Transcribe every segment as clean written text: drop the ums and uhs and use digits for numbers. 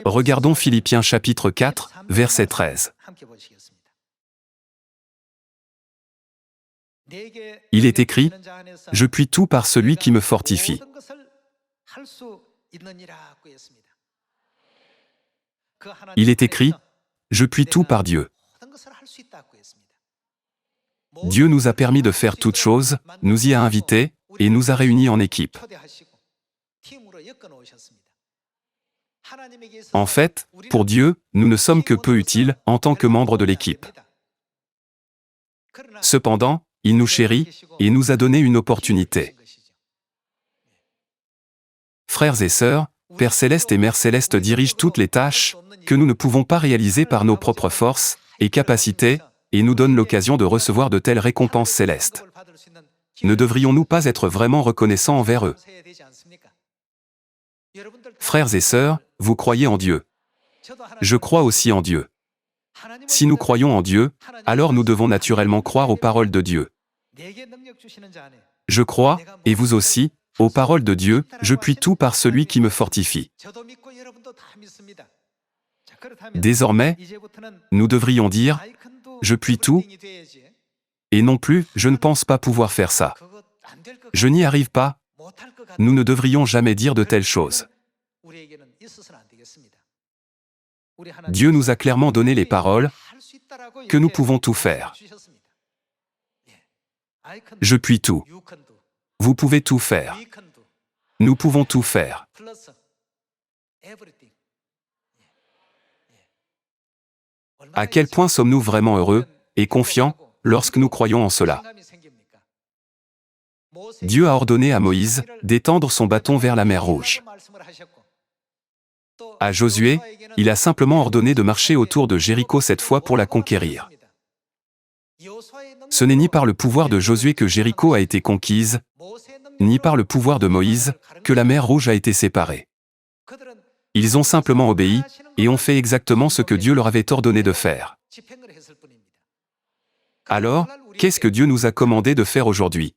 Regardons Philippiens chapitre 4, verset 13. Il est écrit, « Je puis tout par celui qui me fortifie. » Il est écrit, « Je puis tout par Dieu. » Dieu nous a permis de faire toutes choses, nous y a invités, et nous a réunis en équipe. En fait, pour Dieu, nous ne sommes que peu utiles en tant que membres de l'équipe. Cependant, il nous chérit et nous a donné une opportunité. Frères et sœurs, Père Céleste et Mère Céleste dirigent toutes les tâches que nous ne pouvons pas réaliser par nos propres forces et capacités, et nous donnent l'occasion de recevoir de telles récompenses célestes. Ne devrions-nous pas être vraiment reconnaissants envers eux? Frères et sœurs, vous croyez en Dieu. Je crois aussi en Dieu. Si nous croyons en Dieu, alors nous devons naturellement croire aux paroles de Dieu. Je crois, et vous aussi, aux paroles de Dieu, je puis tout par celui qui me fortifie. Désormais, nous devrions dire, je puis tout, et non plus, je ne pense pas pouvoir faire ça. Je n'y arrive pas. Nous ne devrions jamais dire de telles choses. Dieu nous a clairement donné les paroles que nous pouvons tout faire. Je puis tout. Vous pouvez tout faire. Nous pouvons tout faire. À quel point sommes-nous vraiment heureux et confiants lorsque nous croyons en cela? Dieu a ordonné à Moïse d'étendre son bâton vers la mer Rouge. À Josué, il a simplement ordonné de marcher autour de Jéricho 7 fois pour la conquérir. Ce n'est ni par le pouvoir de Josué que Jéricho a été conquise, ni par le pouvoir de Moïse que la mer Rouge a été séparée. Ils ont simplement obéi et ont fait exactement ce que Dieu leur avait ordonné de faire. Alors, qu'est-ce que Dieu nous a commandé de faire aujourd'hui?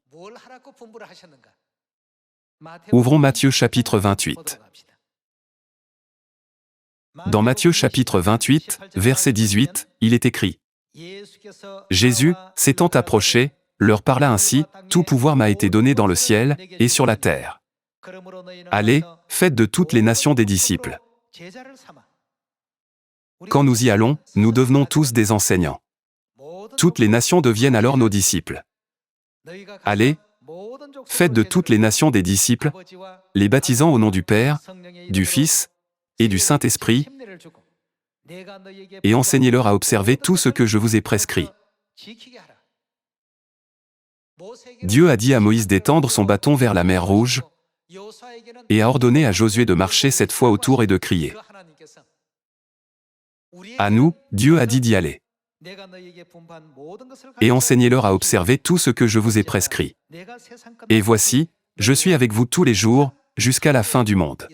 Ouvrons Matthieu chapitre 28. Dans Matthieu chapitre 28, verset 18, il est écrit, « Jésus, s'étant approché, leur parla ainsi, « Tout pouvoir m'a été donné dans le ciel et sur la terre. Allez, faites de toutes les nations des disciples. » Quand nous y allons, nous devenons tous des enseignants. Toutes les nations deviennent alors nos disciples. Allez, faites de toutes les nations des disciples, les baptisant au nom du Père, du Fils et du Saint-Esprit, et enseignez-leur à observer tout ce que je vous ai prescrit. Dieu a dit à Moïse d'étendre son bâton vers la mer Rouge et a ordonné à Josué de marcher 7 fois autour et de crier. À nous, Dieu a dit d'y aller. Et enseignez-leur à observer tout ce que je vous ai prescrit. Et voici, je suis avec vous tous les jours, jusqu'à la fin du monde.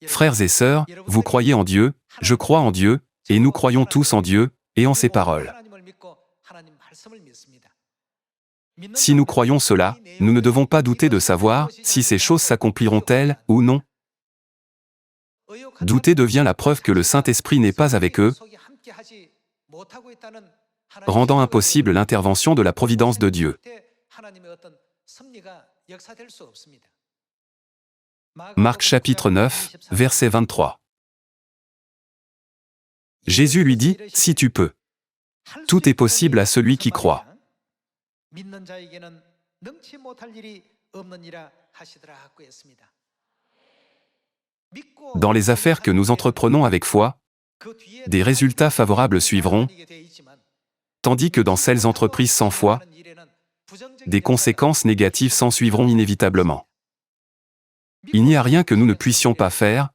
Frères et sœurs, vous croyez en Dieu, je crois en Dieu, et nous croyons tous en Dieu, et en ses paroles. Si nous croyons cela, nous ne devons pas douter de savoir si ces choses s'accompliront-elles ou non. Douter devient la preuve que le Saint-Esprit n'est pas avec eux, rendant impossible l'intervention de la providence de Dieu. Marc chapitre 9, verset 23. Jésus lui dit, « Si tu peux. Tout est possible à celui qui croit. » Dans les affaires que nous entreprenons avec foi, des résultats favorables suivront, tandis que dans celles entreprises sans foi, des conséquences négatives s'ensuivront inévitablement. Il n'y a rien que nous ne puissions pas faire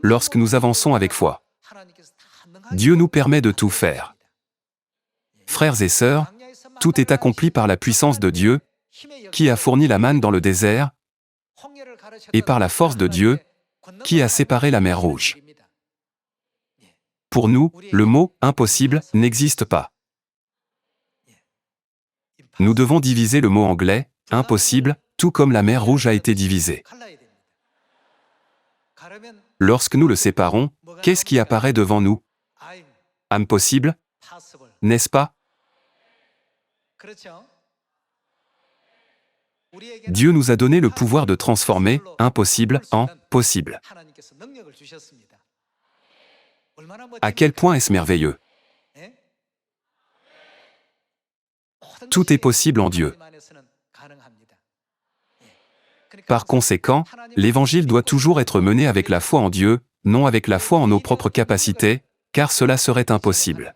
lorsque nous avançons avec foi. Dieu nous permet de tout faire. Frères et sœurs, tout est accompli par la puissance de Dieu, qui a fourni la manne dans le désert, et par la force de Dieu, qui a séparé la mer Rouge. Pour nous, le mot « impossible » n'existe pas. Nous devons diviser le mot anglais « impossible », tout comme la mer Rouge a été divisée. Lorsque nous le séparons, qu'est-ce qui apparaît devant nous? Impossible, n'est-ce pas? Dieu nous a donné le pouvoir de transformer impossible en possible. À quel point est-ce merveilleux? Tout est possible en Dieu. Par conséquent, l'Évangile doit toujours être mené avec la foi en Dieu, non avec la foi en nos propres capacités, car cela serait impossible.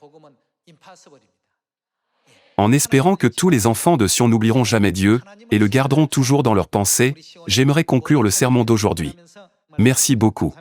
En espérant que tous les enfants de Sion n'oublieront jamais Dieu, et le garderont toujours dans leurs pensées, j'aimerais conclure le sermon d'aujourd'hui. Merci beaucoup.